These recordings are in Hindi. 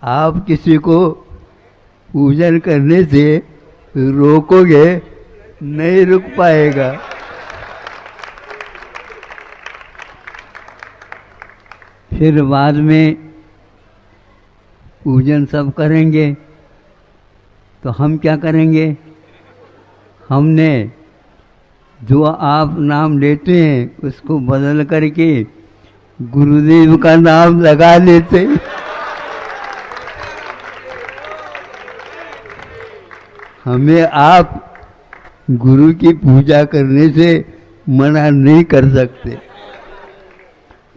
आप किसी को पूजन करने से रोकोगे, नहीं रुक पाएगा। फिर बाद में पूजन सब करेंगे तो हम क्या करेंगे? हमने जो आप नाम लेते हैं उसको बदल करके गुरुदेव का नाम लगा लेते। हमें आप गुरु की पूजा करने से मना नहीं कर सकते।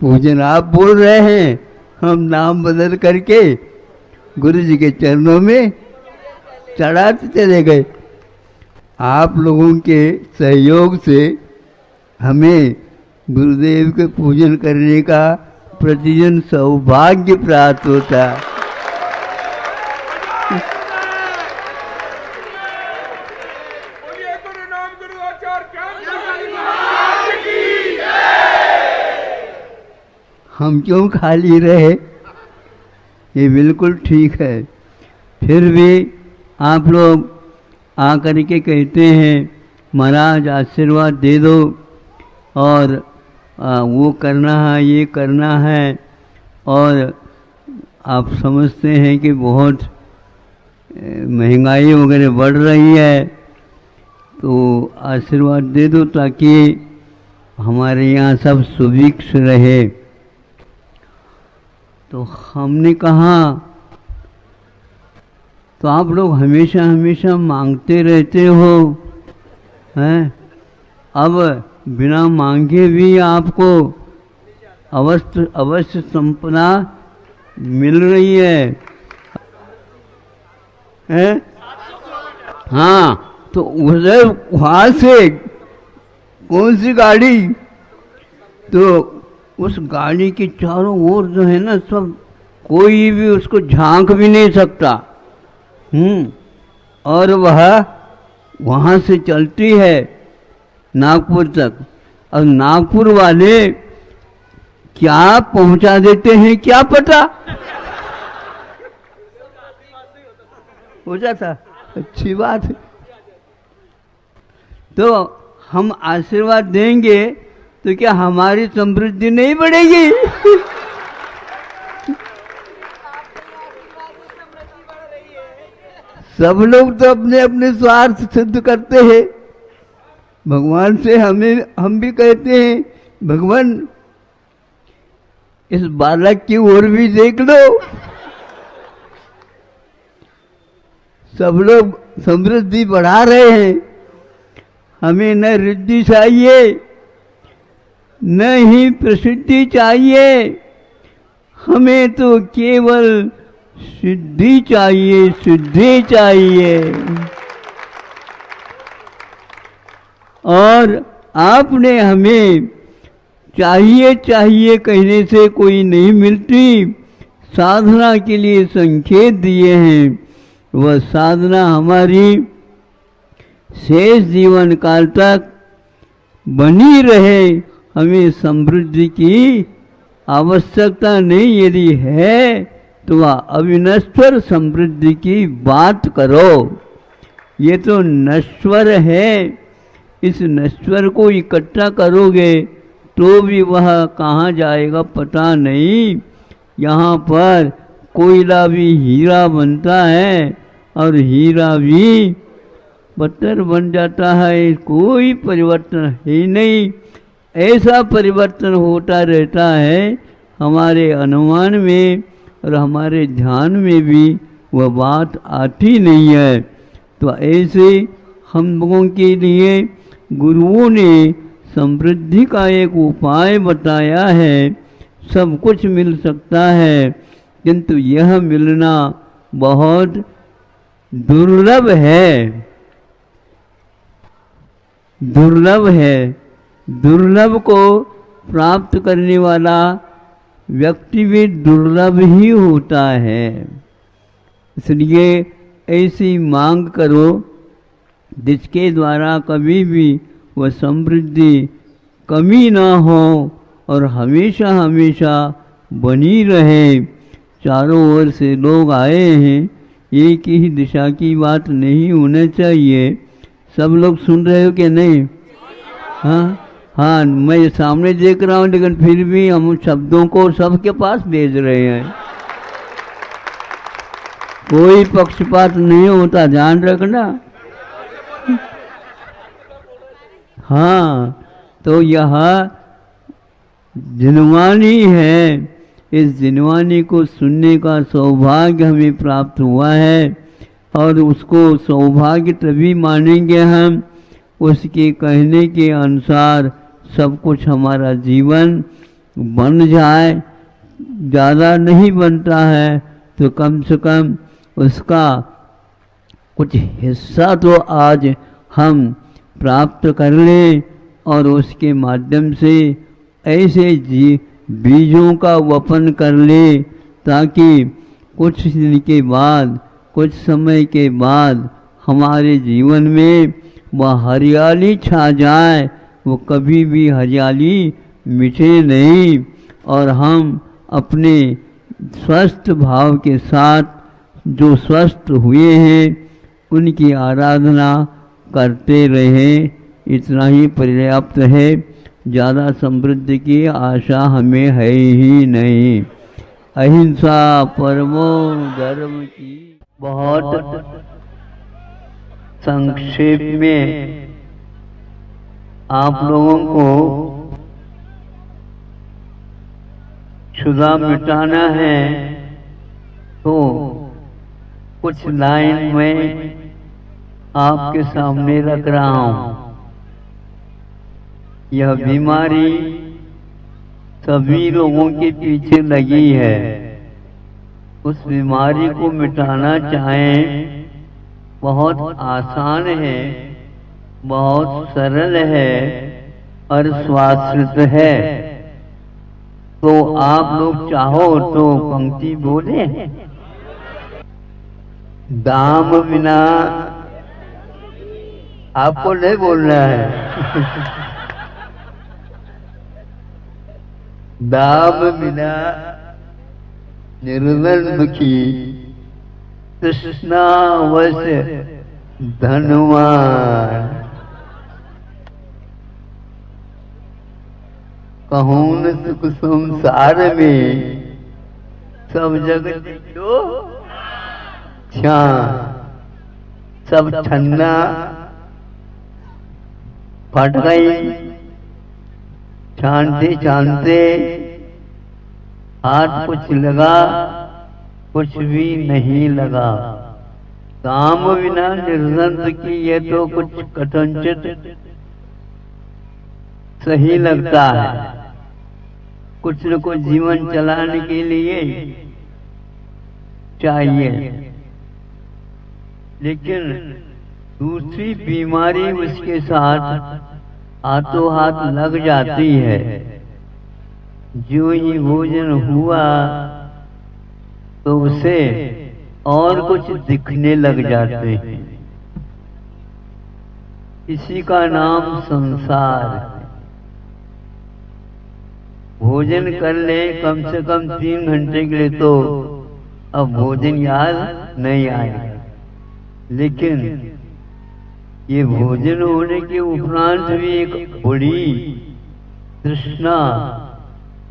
पूजन आप बोल रहे हैं, हम नाम बदल करके गुरु जी के चरणों में चढ़ाते चले गए। आप लोगों के सहयोग से हमें गुरुदेव के पूजन करने का प्रतिदिन सौभाग्य प्राप्त होता। हम क्यों खाली रहे? ये बिल्कुल ठीक है। फिर भी आप लोग आकर के कहते हैं महाराज आशीर्वाद दे दो और वो करना है, ये करना है, और आप समझते हैं कि बहुत महंगाई वगैरह बढ़ रही है, तो आशीर्वाद दे दो ताकि हमारे यहाँ सब सुभिक्ष रहे। तो हमने कहा तो आप लोग हमेशा हमेशा मांगते रहते हो हैं, अब बिना मांगे भी आपको अवश्य संपदा मिल रही है? हाँ, तो उधर वहाँ से कौन सी गाड़ी? तो उस गाड़ी के चारों ओर जो है ना, सब कोई भी उसको झांक भी नहीं सकता। और वह वहाँ से चलती है नागपुर तक। और नागपुर वाले क्या पहुंचा देते हैं क्या पता। हो जाता, अच्छी बात है। तो हम आशीर्वाद देंगे तो क्या हमारी समृद्धि नहीं बढ़ेगी? सब लोग तो अपने अपने स्वार्थ सिद्ध करते हैं। भगवान से हम भी कहते हैं भगवान इस बालक की ओर भी देख लो। सब लोग समृद्धि बढ़ा रहे हैं, हमें न रिद्धि चाहिए न ही प्रसिद्धि चाहिए, हमें तो केवल सिद्धि चाहिए, सिद्धि चाहिए। और आपने हमें चाहिए चाहिए कहने से कोई नहीं मिलती, साधना के लिए संकेत दिए हैं। वह साधना हमारी शेष जीवन काल तक बनी रहे। हमें समृद्धि की आवश्यकता नहीं, यदि है तो वह अविनश्वर समृद्धि की बात करो। ये तो नश्वर है, इस नश्वर को इकट्ठा करोगे तो भी वह कहाँ जाएगा पता नहीं। यहाँ पर कोयला भी हीरा बनता है और हीरा भी पत्थर बन जाता है, कोई परिवर्तन है नहीं। ऐसा परिवर्तन होता रहता है हमारे अनुमान में और हमारे ध्यान में भी वह बात आती नहीं है। तो ऐसे हम लोगों के लिए गुरुओं ने समृद्धि का एक उपाय बताया है। सब कुछ मिल सकता है किंतु यह मिलना बहुत दुर्लभ है, दुर्लभ है। दुर्लभ को प्राप्त करने वाला व्यक्ति भी दुर्लभ ही होता है। इसलिए ऐसी मांग करो जिसके द्वारा कभी भी वह समृद्धि कमी ना हो और हमेशा हमेशा बनी रहे। चारों ओर से लोग आए हैं, एक ही दिशा की बात नहीं होना चाहिए। सब लोग सुन रहे हो कि नहीं? हाँ हाँ, मैं सामने देख रहा हूँ, लेकिन फिर भी हम शब्दों को सबके पास भेज रहे हैं। कोई पक्षपात नहीं होता, ध्यान रखना। हाँ, तो यह जिनवानी है, इस जिनवानी को सुनने का सौभाग्य हमें प्राप्त हुआ है, और उसको सौभाग्य तभी मानेंगे हम उसके कहने के अनुसार सब कुछ हमारा जीवन बन जाए। ज़्यादा नहीं बनता है तो कम से कम उसका कुछ हिस्सा तो आज हम प्राप्त कर लें, और उसके माध्यम से ऐसे बीजों का वपन कर ले, ताकि कुछ दिन के बाद, कुछ समय के बाद हमारे जीवन में वह हरियाली छा जाए, वो कभी भी हरियाली मिटे नहीं, और हम अपने स्वस्थ भाव के साथ जो स्वस्थ हुए हैं उनकी आराधना करते रहें। इतना ही पर्याप्त है, ज़्यादा समृद्धि की आशा हमें है ही नहीं। अहिंसा परमो धर्म की बहुत संक्षेप में आप लोगों को क्षुधा मिटाना है, तो कुछ लाइन में आपके सामने रख रहा हूं। यह बीमारी सभी लोगों के पीछे लगी है। उस बीमारी को मिटाना चाहें, बहुत आसान है, बहुत सरल है और स्वास्थ्य है। तो आप लोग चाहो तो पंक्ति बोले। दाम बिना, आपको नहीं बोलना है। दाम बिना निर्धन दुखी, तृष्णावश धनवान। कहूँ न सुख संसार में, सब जगत जो सब छन्ना फट गई। छानते छानते हाथ कुछ लगा, कुछ भी नहीं लगा। काम बिना निर्धन की ये तो कुछ कथनचित सही लगता है। कुछ न कुछ जीवन चलाने के लिए चाहिए, लेकिन दूसरी बीमारी उसके साथ हाथों हाथ लग जाती है। जो ही भोजन हुआ तो उसे और कुछ दिखने लग जाते हैं। इसी का नाम संसार है। भोजन कर ले कम से कम 3 घंटे के लिए, तो अब भोजन याद नहीं आएगा। लेकिन ये भोजन होने के उपरांत भी एक बड़ी तृष्णा,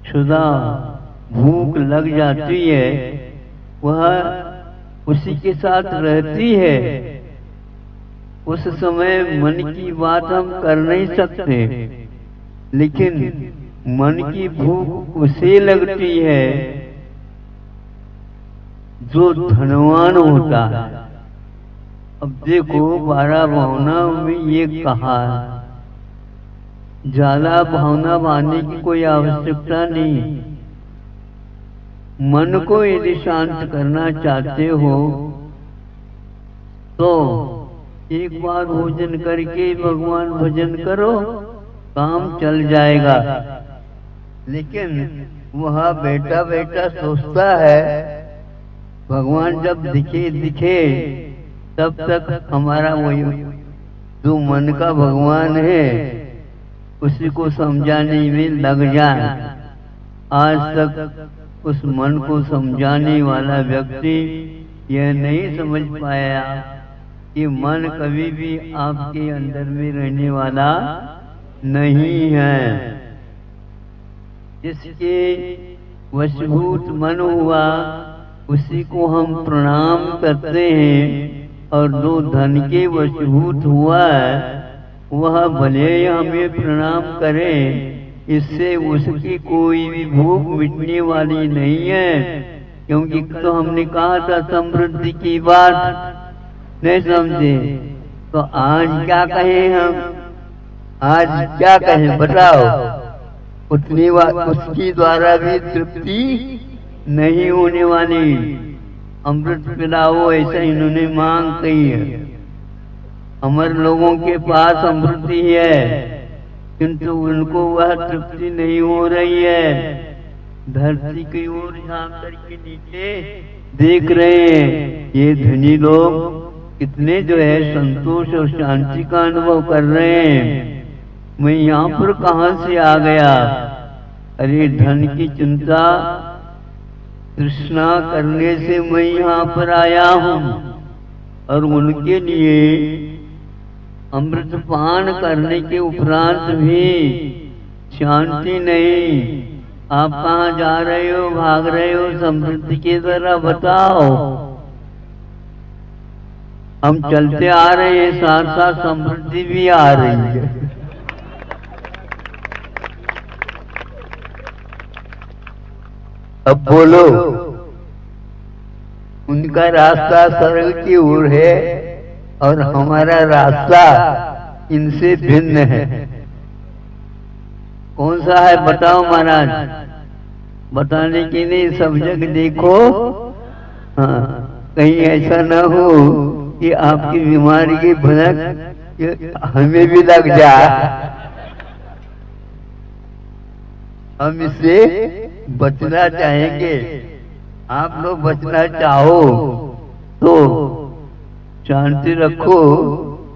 क्षुधा, भूख लग जाती है। वह उसी के साथ रहती है। उस समय मन की बात हम कर नहीं सकते, लेकिन मन की भूख उसे लगती है जो धनवान होता है। अब देखो 12 भावनाओं में ये कहा, ज्यादा भावना बांधने की कोई आवश्यकता नहीं। मन को यदि शांत करना चाहते हो तो एक बार भोजन करके भगवान भजन करो, काम चल जाएगा। लेकिन वह बैठा बैठा सोचता है भगवान जब दिखे दिखे, तब तक हमारा वही जो मन का भगवान है उसी को समझाने में लग जाए। आज तक उस मन को समझाने वाला व्यक्ति यह नहीं समझ पाया कि मन कभी भी आपके अंदर में रहने वाला नहीं है। जिसके वशीभूत मन हुआ उसी को हम प्रणाम करते हैं, और जो धन के वशीभूत हुआ है वह भले ही हमें प्रणाम करें, इससे उसकी कोई भी भूख मिटने वाली नहीं है। क्योंकि तो हमने कहा था समृद्धि की बात, नहीं समझे? तो आज क्या कहें हम? आज क्या कहें बताओ? उतनी उसकी द्वारा भी तृप्ति नहीं होने वाली। अमृत पिलाओ, ऐसा इन्होंने मांग कही है। अमर लोगों के पास अमृति है, किंतु उनको वह तृप्ति नहीं हो रही है। धरती की ओर झांक करके नीचे देख रहे हैं, ये धनी लोग कितने जो है संतोष और शांति का अनुभव कर रहे हैं। मैं यहाँ पर कहाँ से आ गया? अरे धन की चिंता तृष्णा करने से मैं यहाँ पर आया हूँ, और उनके लिए अमृत पान करने के उपरांत भी शांति नहीं। आप कहाँ जा रहे हो, भाग रहे हो समृद्धि की तरह? बताओ। हम चलते आ रहे हैं, साथ साथ समृद्धि भी आ रही है। अब बोलो, उनका रास्ता स्वर्ग की ओर है और हमारा रास्ता इनसे भिन्न है। कौन सा है बताओ महाराज? बताने के लिए सब जगह देखो। हाँ, कहीं ऐसा ना हो कि आपकी बीमारी की भनक हमें भी लग जाए। हम इससे बचना चाहेंगे। आप लोग बचना चाहो तो शांति रखो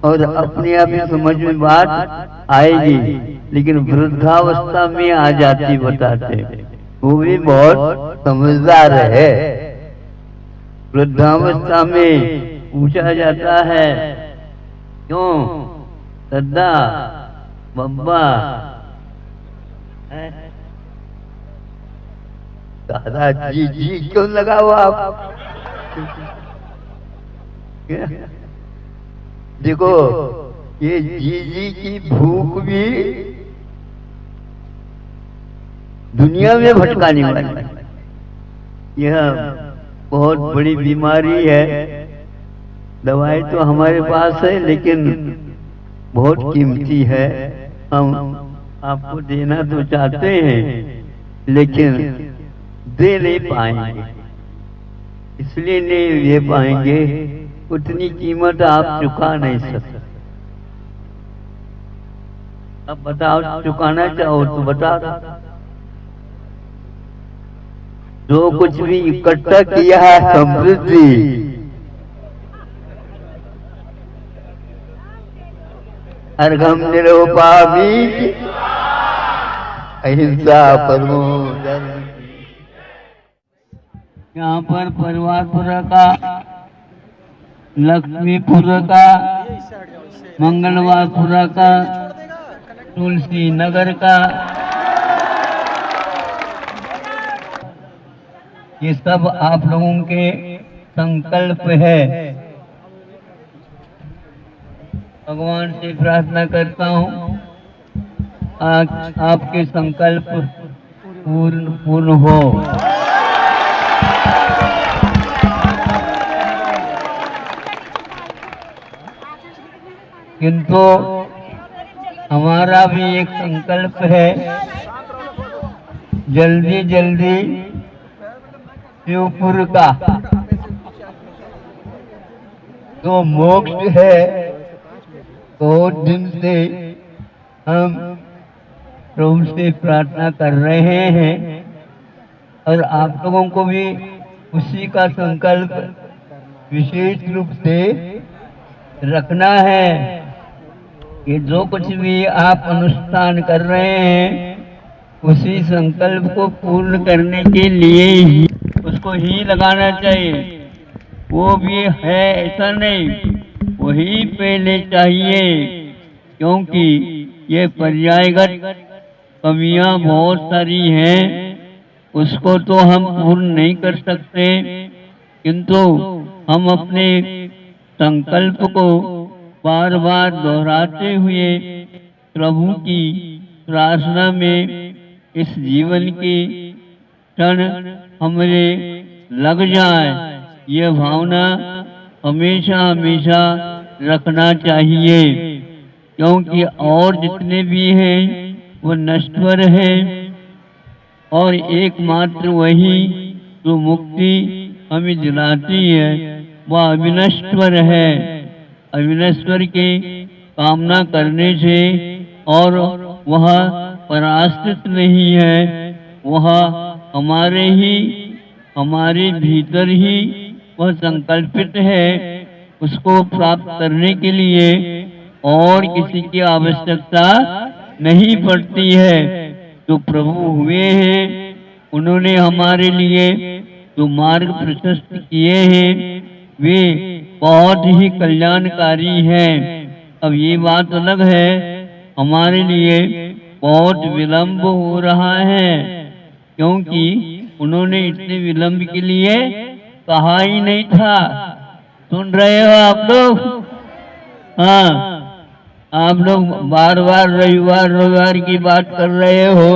और अपने आप ही समझ में बात आएगी। लेकिन वृद्धावस्था में आ जाती बताते, वो भी बहुत समझदार है। वृद्धावस्था में पूछा जाता है, क्यों दादा बब्बा? दादाजी जी क्यों लगा हुआ आप? देखो, ये जी की भूख भी दुनिया में भटकाने वाली यह बहुत बड़ी बीमारी है। दवाई तो हमारे पास है, लेकिन बहुत कीमती है। हम आपको देना तो चाहते हैं, लेकिन दे नहीं पाएंगे। इसलिए नहीं दे पाएंगे, उतनी कीमत आप चुका नहीं सकते। अब बताओ, चुकाना चाहो तो बताओ। जो कुछ भी इकट्ठा किया है समृद्धि, अर्घम निरुपामी अहिंसा परमो धर्म। यहाँ पर परिवारपुर का, लक्ष्मीपुर का, मंगलवारपुर का, तुलसी नगर का, ये सब आप लोगों के संकल्प है। भगवान से प्रार्थना करता हूँ आज आपके संकल्प पूर्ण हो। किंतु हमारा भी एक संकल्प है, जल्दी जल्दी शिवपुर का जो मोक्ष है, बहुत दिन से हम प्रभु से प्रार्थना कर रहे हैं, और आप लोगों को भी उसी का संकल्प विशेष रूप से रखना है कि जो कुछ भी आप अनुष्ठान कर रहे हैं उसी संकल्प को पूर्ण करने के लिए ही उसको ही लगाना चाहिए। वो भी है ऐसा नहीं, वही पहले चाहिए, क्योंकि ये पर्यायगत कमियां बहुत सारी हैं, उसको तो हम पूर्ण नहीं कर सकते, किंतु हम अपने संकल्प को बार बार दोहराते हुए प्रभु की प्रार्थना में इस जीवन की क्षण हमारे लग जाए, ये भावना हमेशा हमेशा रखना चाहिए, क्योंकि और जितने भी हैं वो नश्वर हैं और एकमात्र वही जो मुक्ति हमें दिलाती है वह अविनश्वर है। अविनश्वर की कामना करने से और वह पराश्रित नहीं है, वह हमारे भीतर ही वह संकल्पित है। उसको प्राप्त करने के लिए और किसी की आवश्यकता नहीं पड़ती है। जो प्रभु हुए हैं उन्होंने हमारे लिए जो मार्ग प्रशस्त किए हैं वे बहुत ही कल्याणकारी हैं। अब ये बात अलग है, हमारे लिए बहुत विलंब हो रहा है, क्योंकि उन्होंने इतने विलंब के लिए कहा ही नहीं था। सुन रहे हो आप लोग? हाँ, आप लोग बार बार रविवार रविवार की बात कर रहे हो,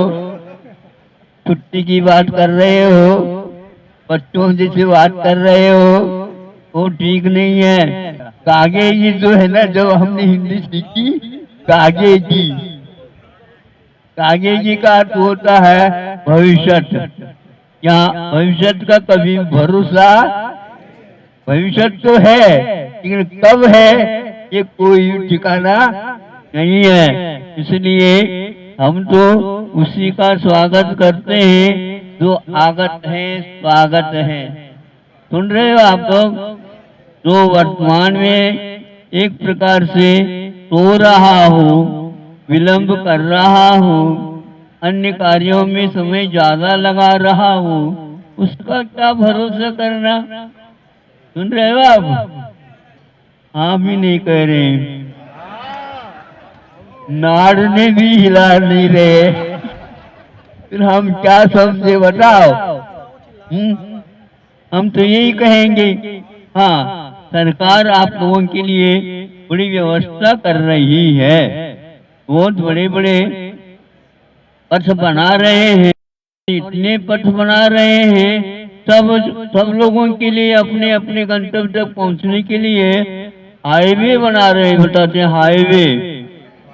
छुट्टी की बात कर रहे हो, बच्चों जैसे बात कर रहे हो, वो ठीक नहीं है। कागे जी जो है ना, जब हमने हिंदी सीखी कागे जी, कागे जी का अर्थ होता है भविष्य। यहाँ भविष्य का कभी भरोसा, भविष्य तो है लेकिन कब है ये कोई ठिकाना नहीं है। इसलिए हम तो उसी का स्वागत करते हैं जो आगत है, स्वागत है। सुन रहे हो आप लोग? जो वर्तमान में एक प्रकार से सो रहा हो, विलंब कर रहा हो, अन्य कार्यों में समय ज्यादा लगा रहा हो, उसका क्या भरोसा करना? सुन रहे हो आप? हाँ भी नहीं कह रहे, नाड़ ने भी हिला नहीं रहे, फिर हम क्या समझे बताओ? हम तो यही कहेंगे, हाँ सरकार आप लोगों के लिए बड़ी व्यवस्था कर रही है, बहुत बड़े बड़े पथ बना रहे हैं, इतने पथ बना रहे हैं, सब लोगों के लिए अपने अपने गंतव्य तक पहुंचने के लिए हाईवे बना रहे हैं। बताते हैं हाईवे,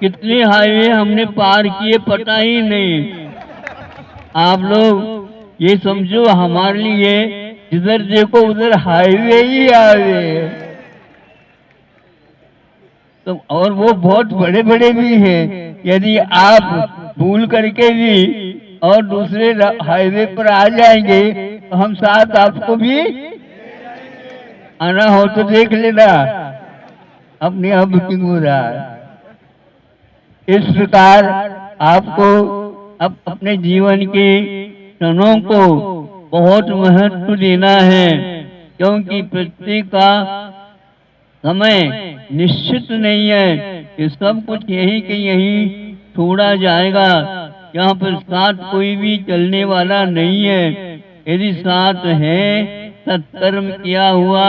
कितने हाईवे हमने पार किए पता ही नहीं। आप लोग ये समझो हमारे लिए जिधर देखो उधर हाईवे ही हाईवे, तो और वो बहुत बड़े बड़े भी हैं। यदि आप भूल करके भी और दूसरे हाईवे पर आ जाएंगे तो हम साथ आपको भी आना हो तो देख लेना, अपने यहाँ बुकिंग हो रहा है। इस प्रकार आपको अब अपने जीवन के क्षणों को बहुत महत्व देना है, क्योंकि प्रत्येक का समय निश्चित नहीं है कि सब कुछ यही के यही छोड़ा जाएगा। यहाँ पर साथ कोई भी चलने वाला नहीं है। यदि साथ है सत्कर्म किया हुआ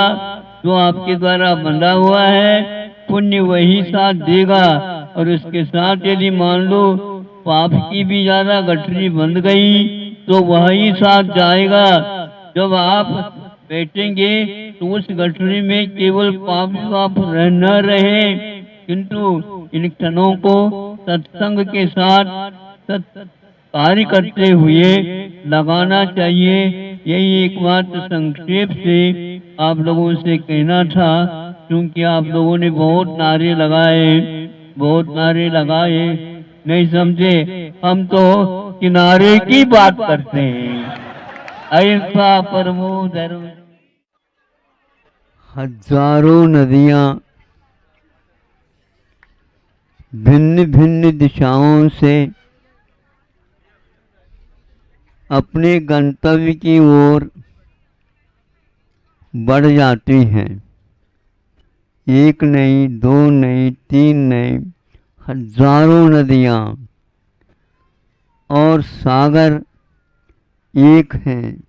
जो आपके द्वारा बंधा हुआ है, पुण्य वही साथ देगा। और उसके साथ यदि मान लो पाप की भी ज्यादा गठरी बंध गई तो वही साथ जाएगा। जब आप बैठेंगे तो उस गठरी में केवल पाप न रहे, किंतु इन क्षणों को सत्संग के साथ कार्य करते हुए लगाना चाहिए। यही एकमात्र संक्षेप से आप लोगों से कहना था, क्योंकि आप लोगों ने बहुत नारे लगाए, नहीं समझे। हम तो किनारे की बात करते हैं, अहिंसा परमो धर्म। हजारों नदियां भिन्न भिन्न दिशाओं से अपने गंतव्य की ओर बढ़ जाती हैं। एक नहीं, दो नहीं, तीन नहीं, हजारों नदियाँ और सागर एक हैं,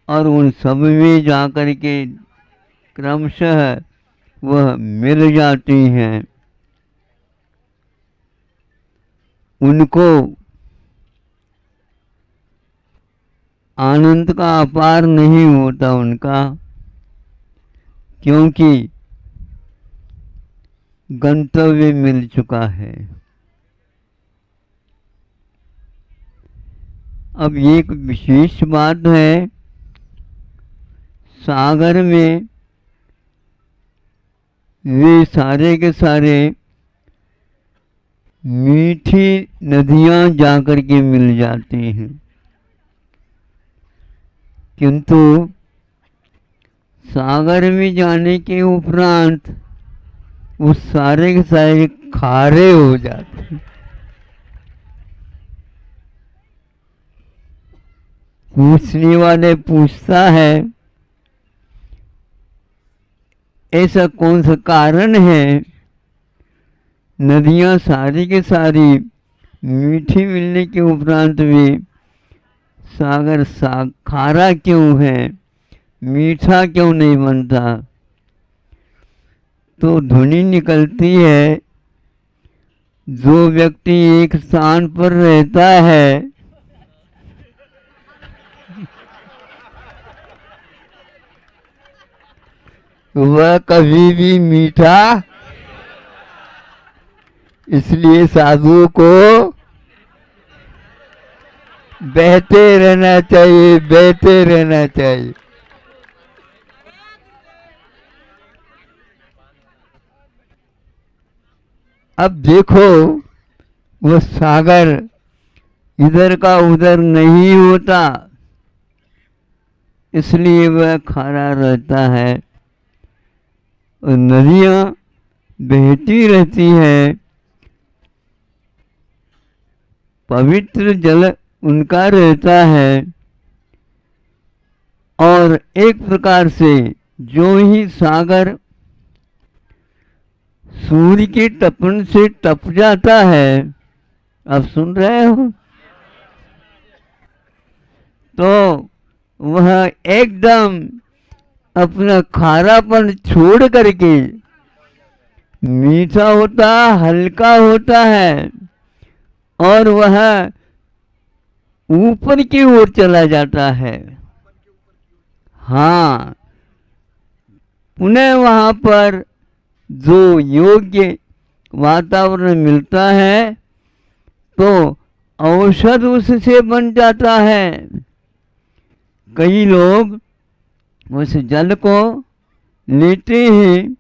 और उन सब में जाकर के क्रमशः वह मिल जाती हैं। उनको आनंद का अपार नहीं होता उनका, क्योंकि गंतव्य मिल चुका है। अब एक विशेष बात है, सागर में वे सारे के सारे मीठी नदियां जाकर के मिल जाती हैं, किंतु सागर में जाने के उपरांत वो सारे के सारे खारे हो जाते हैं। पूछने वाले पूछता है, ऐसा कौन सा कारण है नदियां सारी के सारी मीठी मिलने के उपरांत भी सागर खारा क्यों है, मीठा क्यों नहीं बनता? तो ध्वनि निकलती है, जो व्यक्ति एक स्थान पर रहता है वह कभी भी मीठा, इसलिए साधुओं को बहते रहना चाहिए, बहते रहना चाहिए। अब देखो, वो सागर इधर का उधर नहीं होता, इसलिए वह खारा रहता है, और नदियां बहती रहती है, पवित्र जल उनका रहता है। और एक प्रकार से जो ही सागर सूर्य की तपन से तप जाता है, आप सुन रहे हो, तो वह एकदम अपना खारापन छोड़ करके मीठा होता, हल्का होता है, और वह ऊपर की ओर चला जाता है। हाँ, पुनः वहां पर जो योग्य वातावरण मिलता है, तो औषध उससे बन जाता है। कई लोग उस जल को लेते हैं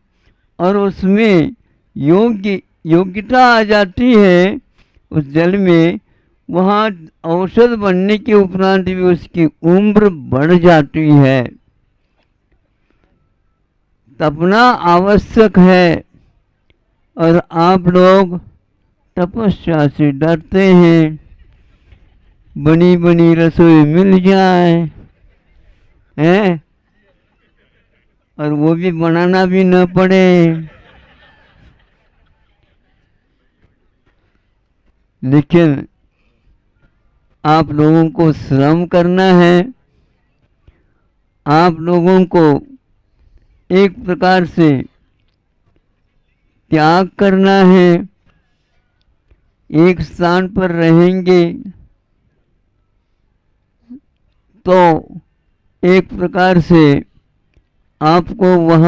और उसमें योग्यता आ जाती है उस जल में, वहाँ औषध बनने के उपरांत भी उसकी उम्र बढ़ जाती है। तपना आवश्यक है, और आप लोग तपस्या से डरते हैं, बनी बनी रसोई मिल जाए हैं, और वो भी बनाना भी न पड़े। लेकिन आप लोगों को श्रम करना है, आप लोगों को एक प्रकार से त्याग करना है। एक स्थान पर रहेंगे तो एक प्रकार से आपको वह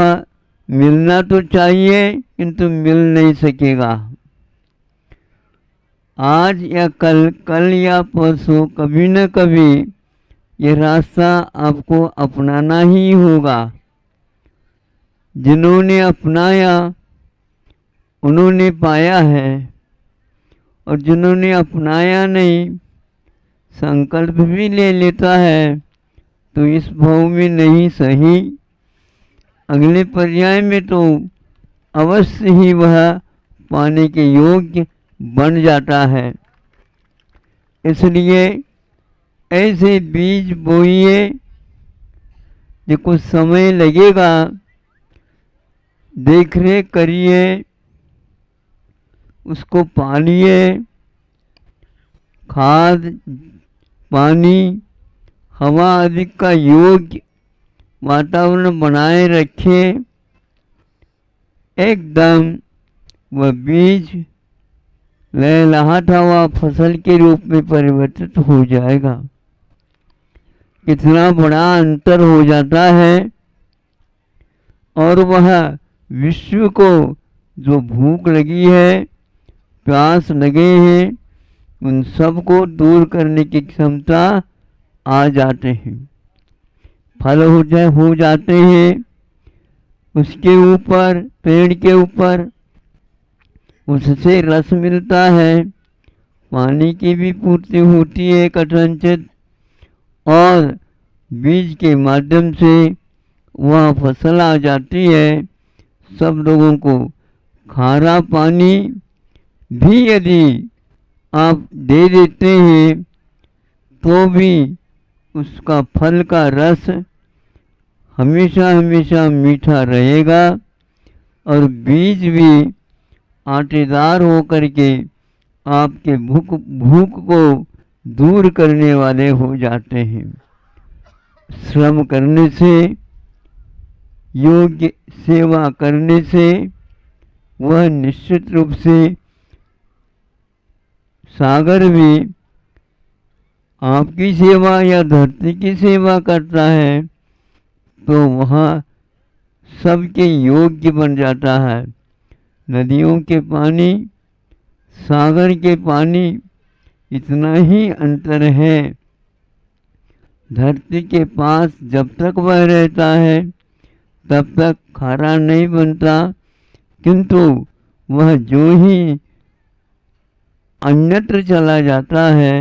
मिलना तो चाहिए, किंतु मिल नहीं सकेगा। आज या कल, कल या परसों, कभी न कभी यह रास्ता आपको अपनाना ही होगा। जिन्होंने अपनाया उन्होंने पाया है, और जिन्होंने अपनाया नहीं, संकल्प भी ले लेता है, तो इस भाव में नहीं सही, अगले पर्याय में तो अवश्य ही वह पाने के योग्य बन जाता है। इसलिए ऐसे बीज बोइए, जो कुछ समय लगेगा, देख रेख करिए, उसको पालिए, खाद पानी हवा आदि का योग्य वातावरण बनाए रखें। एकदम वह बीज लहलहाता हुआ फसल के रूप में परिवर्तित हो जाएगा। कितना बड़ा अंतर हो जाता है। और वह विश्व को जो भूख लगी है, प्यास लगे हैं, उन सब को दूर करने की क्षमता आ जाते हैं। फल हो जाते हैं उसके ऊपर, पेड़ के ऊपर, उससे रस मिलता है, पानी की भी पूर्ति होती है कथनचित, और बीज के माध्यम से वह फसल आ जाती है। सब लोगों को खारा पानी भी यदि आप दे देते हैं तो भी उसका फल का रस हमेशा हमेशा मीठा रहेगा, और बीज भी आटेदार होकर के आपके भूख को दूर करने वाले हो जाते हैं। श्रम करने से, योग्य सेवा करने से वह निश्चित रूप से सागर भी आपकी सेवा या धरती की सेवा करता है, तो वह सबके योग्य बन जाता है। नदियों के पानी, सागर के पानी, इतना ही अंतर है। धरती के पास जब तक वह रहता है तब तक खारा नहीं बनता, किंतु वह जो ही अन्यत्र चला जाता है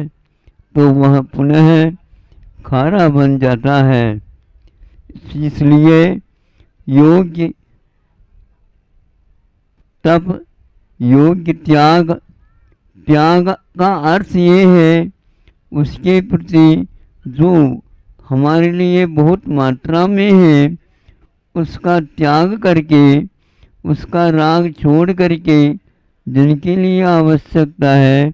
तो वह पुनः खारा बन जाता है। इसलिए योग्य तप, योग्य त्याग, त्याग का अर्थ ये है उसके प्रति जो हमारे लिए बहुत मात्रा में है उसका त्याग करके, उसका राग छोड़ करके जिनके लिए आवश्यकता है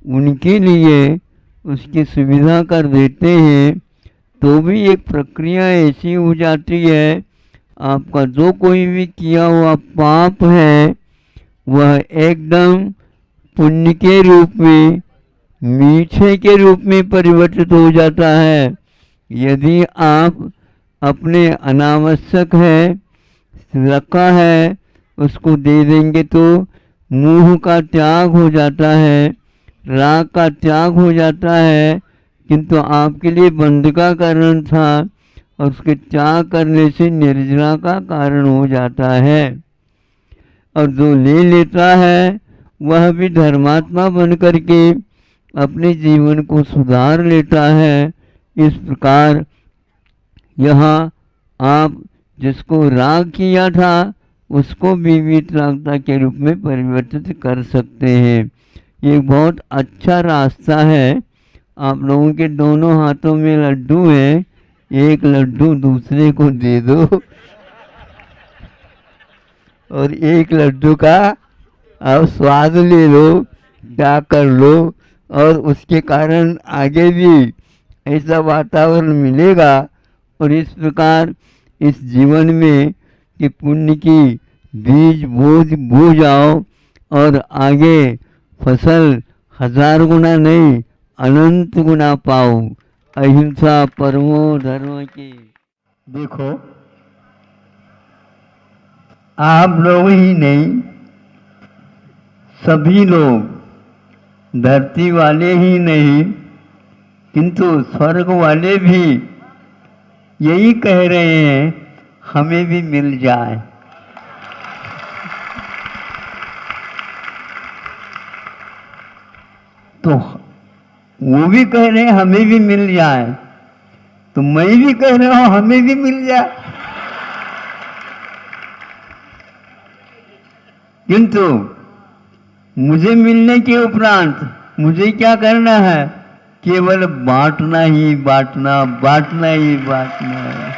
उनके लिए उसकी सुविधा कर देते हैं, तो भी एक प्रक्रिया ऐसी हो जाती है, आपका जो कोई भी किया हुआ पाप है वह एकदम पुण्य के रूप में, मीठे के रूप में परिवर्तित हो जाता है। यदि आप अपने अनावश्यक है, रखा है, उसको दे देंगे तो मोह का त्याग हो जाता है, राग का त्याग हो जाता है, किंतु आपके लिए बंध का कारण था और उसके त्याग करने से निर्जरा का कारण हो जाता है। और जो ले लेता है वह भी धर्मात्मा बन करके अपने जीवन को सुधार लेता है। इस प्रकार यहाँ आप जिसको राग किया था उसको भी वीतरागता के रूप में परिवर्तित कर सकते हैं। ये बहुत अच्छा रास्ता है। आप लोगों के दोनों हाथों में लड्डू है, एक लड्डू दूसरे को दे दो और एक लड्डू का आप स्वाद ले लो, क्या कर लो, और उसके कारण आगे भी ऐसा वातावरण मिलेगा। और इस प्रकार इस जीवन में कि पुण्य की बीज बो जाओ और आगे फसल 1000 गुना नहीं अनंत गुना पाओ। अहिंसा परमो धर्म की। देखो, आप लोग ही नहीं, सभी लोग, धरती वाले ही नहीं किंतु स्वर्ग वाले भी यही कह रहे हैं हमें भी मिल जाए। तो वो भी कह रहे हैं हमें भी मिल जाए, तो मैं भी कह रहा हूं हमें भी मिल जाए। किंतु मुझे मिलने के उपरांत मुझे क्या करना है? केवल बांटना ही बांटना, बांटना ही बांटना है।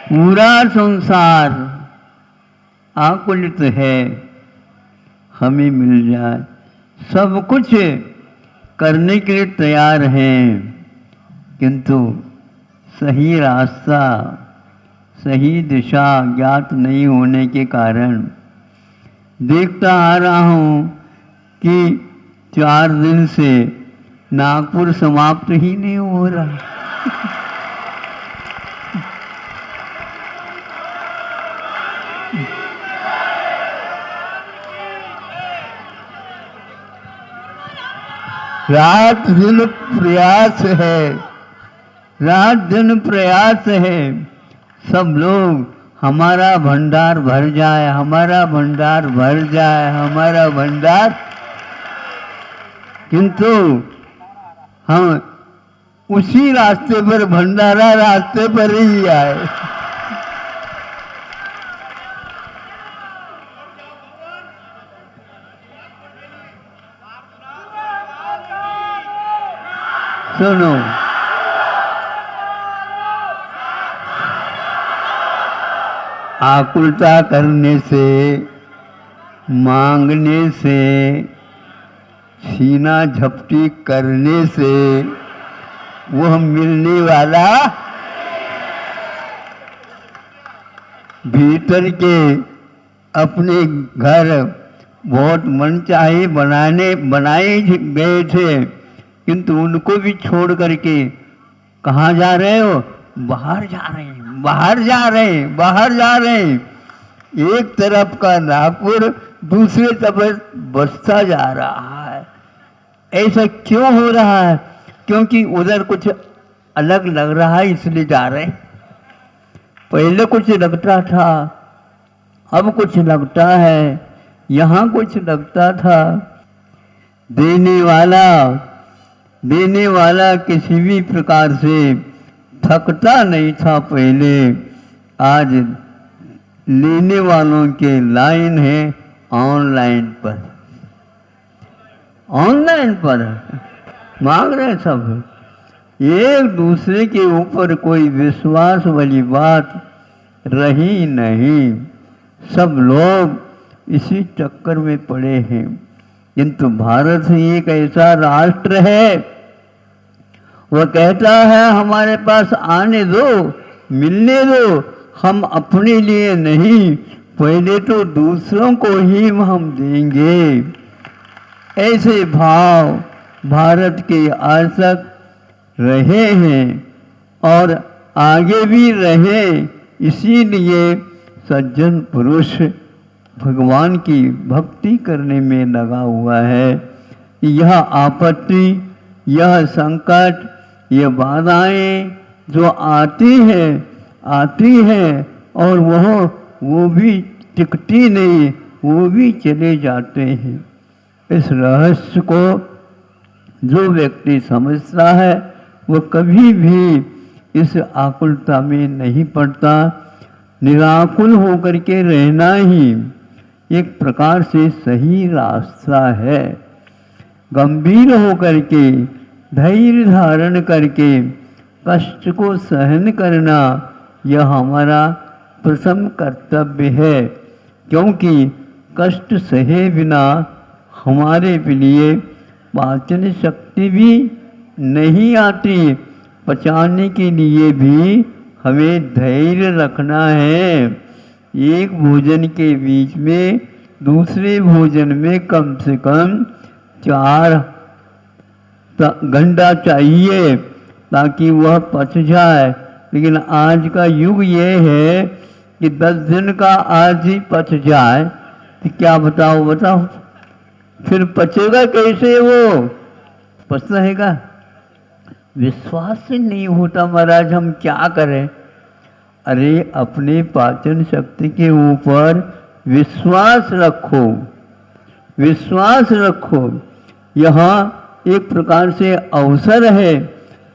पूरा संसार आकुलित है, हमें मिल जाए। सब कुछ करने के लिए तैयार हैं, किंतु सही रास्ता, सही दिशा ज्ञात नहीं होने के कारण देखता आ रहा हूँ कि 4 दिन से नागपुर समाप्त ही नहीं हो रहा। रात दिन प्रयास है, रात दिन प्रयास है। सब लोग हमारा भंडार भर जाए, हमारा भंडार भर जाए, हमारा भंडार, किंतु हम उसी रास्ते पर, भंडारा रास्ते पर ही आए। सुनो, आकुलता करने से, मांगने से, सीना झपटी करने से वह मिलने वाला भीतर के अपने घर बहुत मनचाहे बनाए गए थे, किंतु उनको भी छोड़ करके कहाँ जा रहे हो? बाहर जा रहे हैं, बाहर जा रहे हैं, बाहर जा रहे हैं। एक तरफ का नागपुर दूसरे तरफ बसता जा रहा है। ऐसा क्यों हो रहा है? क्योंकि उधर कुछ अलग लग रहा है, इसलिए जा रहे हैं। पहले कुछ लगता था, अब कुछ लगता है, यहाँ कुछ लगता था। देने वाला किसी भी प्रकार से थकता नहीं था पहले। आज लेने वालों के लाइन है ऑनलाइन पर, ऑनलाइन पर मांग रहे सब। एक दूसरे के ऊपर कोई विश्वास वाली बात रही नहीं। सब लोग इसी चक्कर में पड़े हैं। किंतु भारत एक ऐसा राष्ट्र है, वह कहता है हमारे पास आने दो, मिलने दो। हम अपने लिए नहीं, पहले तो दूसरों को ही हम देंगे। ऐसे भाव भारत के आज तक रहे हैं और आगे भी रहे। इसीलिए सज्जन पुरुष भगवान की भक्ति करने में लगा हुआ है। यह आपत्ति, यह संकट, ये बाधाएं जो आती हैं और वो भी टिकती नहीं, वो भी चले जाते हैं। इस रहस्य को जो व्यक्ति समझता है वो कभी भी इस आकुलता में नहीं पड़ता। निराकुल होकर के रहना ही एक प्रकार से सही रास्ता है। गंभीर होकर के, धैर्य धारण करके कष्ट को सहन करना यह हमारा प्रथम कर्तव्य है, क्योंकि कष्ट सहे बिना हमारे लिए पाचन शक्ति भी नहीं आती। पचाने के लिए भी हमें धैर्य रखना है। एक भोजन के बीच में दूसरे भोजन में कम से कम 4 घंटा चाहिए ताकि वह पच जाए। लेकिन आज का युग ये है कि 10 दिन का आज ही पच जाए तो क्या बताओ, फिर पचेगा कैसे? वो पचता रहेगा? विश्वास से नहीं होता महाराज, हम क्या करें? अरे अपने पाचन शक्ति के ऊपर विश्वास रखो, विश्वास रखो। यहाँ एक प्रकार से अवसर है।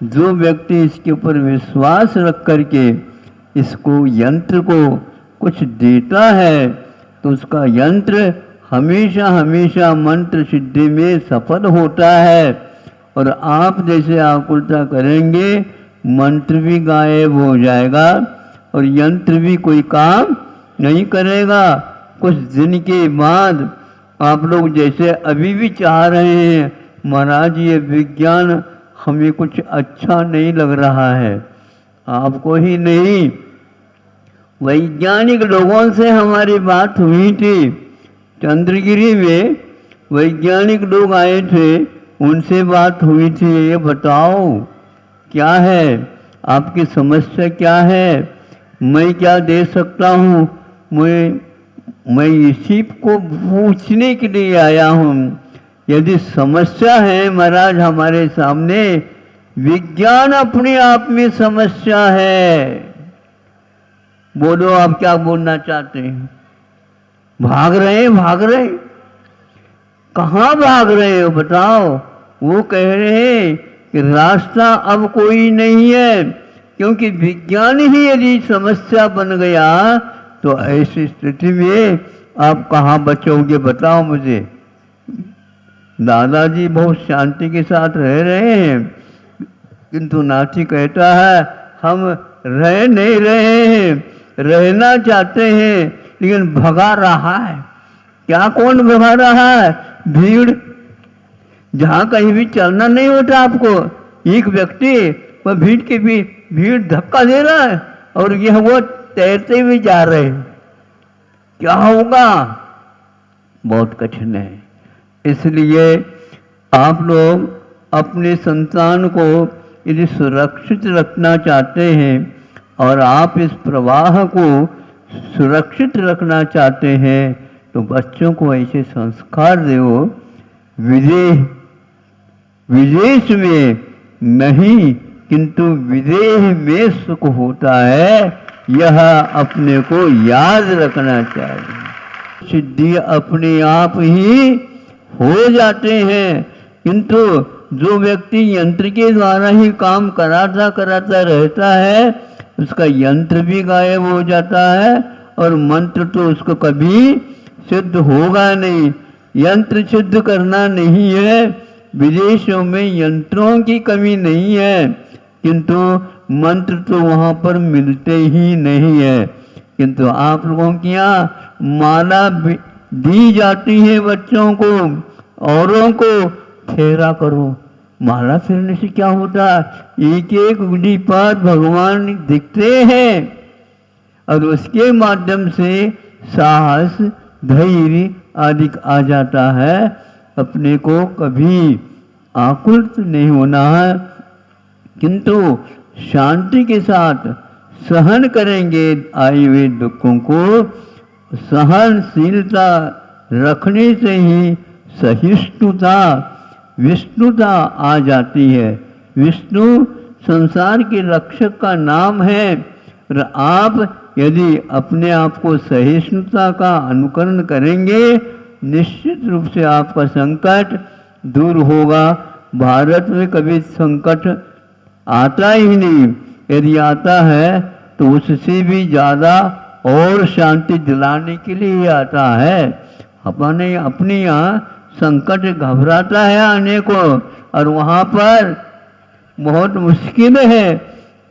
जो व्यक्ति इसके ऊपर विश्वास रख करके इसको, यंत्र को कुछ देता है तो उसका यंत्र हमेशा हमेशा मंत्र सिद्धि में सफल होता है। और आप जैसे आकुलता करेंगे मंत्र भी गायब हो जाएगा और यंत्र भी कोई काम नहीं करेगा। कुछ दिन के बाद आप लोग जैसे अभी भी चाह रहे हैं महाराज ये विज्ञान हमें कुछ अच्छा नहीं लग रहा है, आपको ही नहीं वैज्ञानिक लोगों से हमारी बात हुई थी। चंद्रगिरी में वैज्ञानिक लोग आए थे, उनसे बात हुई थी। ये बताओ क्या है आपकी समस्या, क्या है, मैं क्या दे सकता हूँ। मैं इसी को पूछने के लिए आया हूँ। यदि समस्या है महाराज हमारे सामने, विज्ञान अपने आप में समस्या है। बोलो आप क्या बोलना चाहते हैं। भाग रहे हैं कहाँ भाग रहे हो बताओ। वो कह रहे हैं कि रास्ता अब कोई नहीं है, क्योंकि विज्ञान ही यदि समस्या बन गया तो ऐसी स्थिति में आप कहाँ बचोगे बताओ मुझे। दादाजी बहुत शांति के साथ रह रहे हैं, किंतु नाती कहता है हम रह नहीं रहे हैं, रहना चाहते हैं लेकिन भगा रहा है। क्या कौन भगा रहा है। भीड़, जहाँ कहीं भी चलना नहीं होता आपको, एक व्यक्ति वह भीड़ के भी भीड़ धक्का दे रहा है और यह वो तैरते हुए जा रहे हैं। क्या होगा, बहुत कठिन है। इसलिए आप लोग अपने संतान को यदि सुरक्षित रखना चाहते हैं और आप इस प्रवाह को सुरक्षित रखना चाहते हैं तो बच्चों को ऐसे संस्कार दो। विदेश में नहीं किंतु विदेह में सुख होता है, यह अपने को याद रखना चाहिए। सिद्धि अपने आप ही हो जाते हैं, किंतु जो व्यक्ति यंत्र के द्वारा ही काम कराता रहता है उसका यंत्र भी गायब हो जाता है और मंत्र तो उसको कभी सिद्ध होगा नहीं। यंत्र सिद्ध करना नहीं है। विदेशों में यंत्रों की कमी नहीं है, किंतु मंत्र तो वहाँ पर मिलते ही नहीं है। किंतु आप लोगों के यहाँ माला दी जाती है बच्चों को, औरों को फेरा करो। माला फेरने से क्या होता है, एक एक उंगली पर भगवान दिखते हैं और उसके माध्यम से साहस धैर्य आदि आ जाता है। अपने को कभी आकुल नहीं होना है, किंतु शांति के साथ सहन करेंगे आए हुए दुखों को। सहनशीलता रखने से ही सहिष्णुता विष्णुता आ जाती है। विष्णु संसार के रक्षक का नाम है और आप यदि अपने आप को सहिष्णुता का अनुकरण करेंगे निश्चित रूप से आपका संकट दूर होगा। भारत में कभी संकट आता ही नहीं, यदि आता है तो उससे भी ज़्यादा और शांति दिलाने के लिए आता है। अपने यहाँ संकट घबराता है आने को और वहाँ पर बहुत मुश्किल है।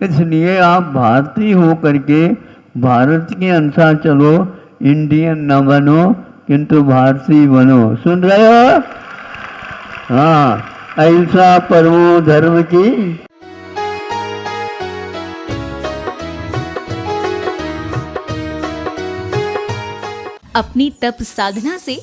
इसलिए आप भारतीय हो करके भारत के अनुसार चलो, इंडियन न बनो किंतु भारतीय बनो। सुन रहे हो। हाँ, अहिंसा परमो धर्म की। अपनी तप साधना से